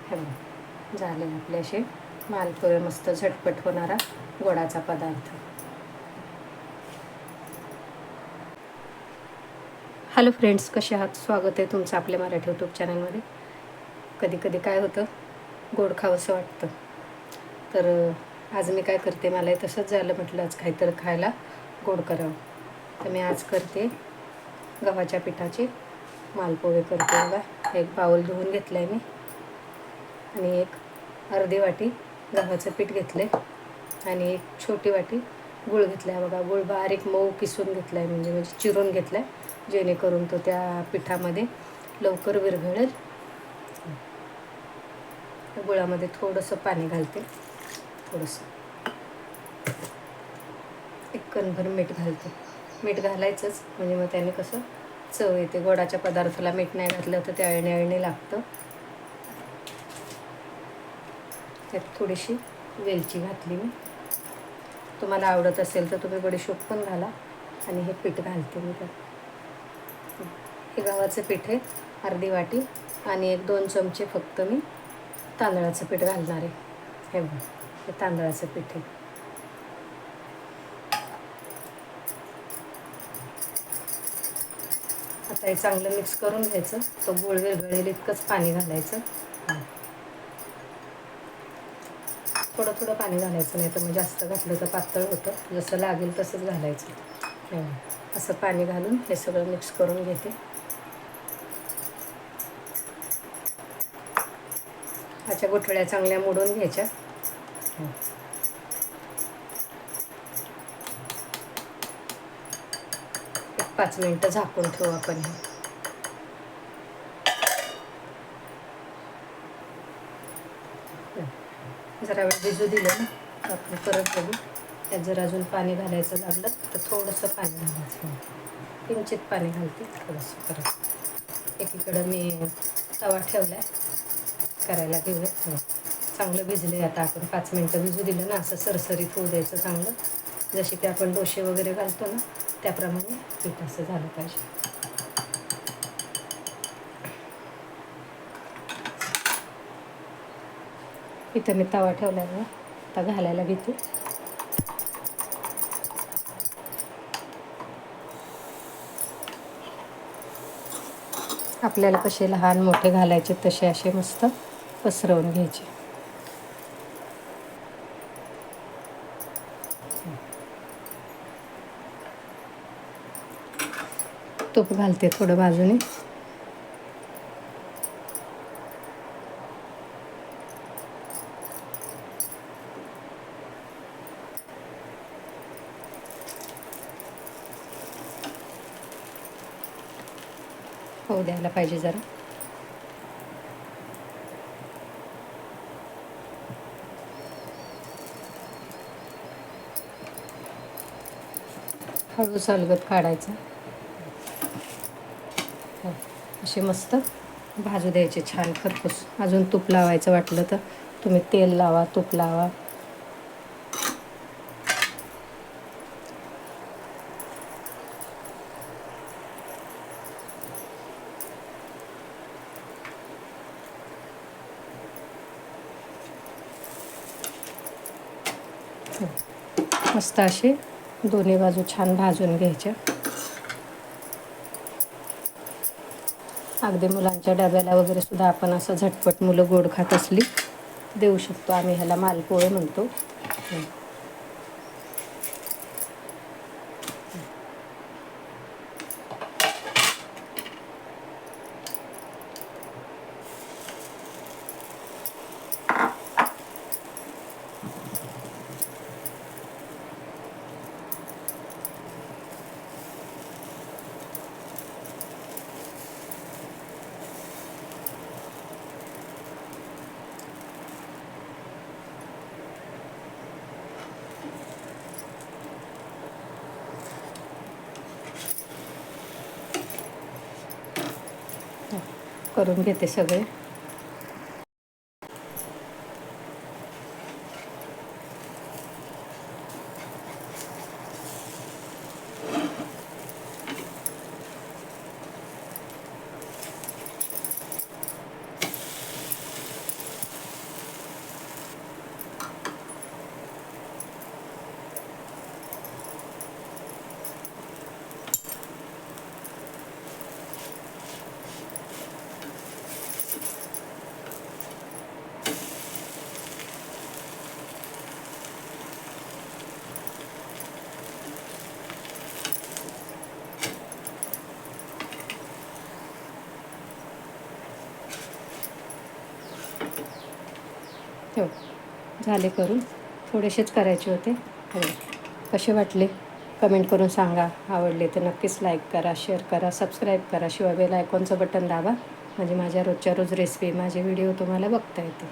हे बघा झाले आपले असे मालपुरे, मस्त झटपट होणारा गोडाचा पदार्थ. हॅलो फ्रेंड्स, कसे आहात? स्वागत आहे तुमचं आपल्या मराठी यूट्यूब चॅनलमध्ये. कधी कधी काय होतं, गोड खावंसं वाटतं. तर आज मी काय करते, मला तसंच झालं, म्हटलं आज काहीतरी खायला गोड करावं. तर मी आज करते गव्हाच्या पिठाचे मालपोहे करते. बघा, एक बाउल धुवून घेतलं आहे मी आणि एक अर्धी वाटी गव्हाचं पीठ घेतलं आहे आणि एक छोटी वाटी गूळ घेतला आहे. बघा, गूळ बारीक मऊ किसून घेतला आहे, म्हणजे चिरून घेतला आहे, जेणेकरून तो त्या पिठामध्ये लवकर विरघळेल. गुळामध्ये थोडंसं पाणी घालते, थोडंसं एक कणभर मीठ घालते. मीठ घालायचंच, म्हणजे मग त्याने कसं चव येते. गोडाच्या पदार्थाला मीठ नाही घातलं तर ते अळणी अळणी लागतं. त्यात थोडीशी वेलची घातली मी. तुम्हाला आवडत असेल तर तुम्ही बडीशोप पण घाला. आणि हे पीठ घालते मी त्यात. हे गव्हाचं पीठ आहे अर्धी वाटी, आणि 1-2 चमचे फक्त मी तांदळाचं पीठ घालणार आहे. हे बघा, हे तांदळाचं पीठ आहे. आता हे चांगलं मिक्स करून घ्यायचं. तो गूळ विरघळेल इतकंच पाणी घालायचं. थोडं थोडं पाणी घालायचं, नाही तर मग जास्त घातलं तर पातळ होतं. जसं लागेल तसंच घालायचं. असं पाणी घालून हे सगळं मिक्स करून घेते. ह्याच्या गुठळ्या चांगल्या मोडून घ्यायच्या. 5 मिनिटं झाकून ठेवू आपण. जरा वेळ भिजू दिलं ना, आपण परत बघू. त्यात जर अजून पाणी घालायचं लागलं तर थोडंसं पाणी घालायचं. किंचित पाणी घालते थोडंसं. परत एकीकडं मी तवा ठेवला आहे, करायला घेऊया. चांगलं भिजले. आता आपण 5 मिनिटं भिजू दिलं ना, असं सरसरीत होऊ द्यायचं चांगलं. जसे की आपण डोसे वगैरे घालतो ना, त्याप्रमाणे पीठ असं झालं पाहिजे. इथं मी तवा ठेवला आहे, आता घालायला घेते. आपल्याला कसे लहान मोठे घालायचे तसे असे मस्त पसरवून घ्यायचे. तूप घालते थोडं बाजूने. होऊ द्यायला पाहिजे जरा. हळूच अलगद काढायचं. असे मस्त भाजू द्यायचे छान खरपूस. अजून तूप लावायचं वाटलं तर तुम्ही तेल लावा, तूप लावा. मस्त असे दोन्ही बाजू छान भाजून घ्यायच्या. अगदी मुलांच्या डब्याला वगैरे सुद्धा आपण असं झटपट, मुलं गोड खात असली देऊ शकतो. आम्ही ह्याला मालपोहे म्हणतो. करून घेते सगळे. हो झाले करून, थोडेसेच करायचे होते. हो कसे वाटले कमेंट करून सांगा. आवडले तर नक्कीच लाईक करा, शेअर करा, सबस्क्राईब करा. शिवाय बेल आयकॉनचं बटन दाबा म्हणजे माझ्या रोजच्या रोज रेसिपी माझे व्हिडिओ तुम्हाला बघता येतील.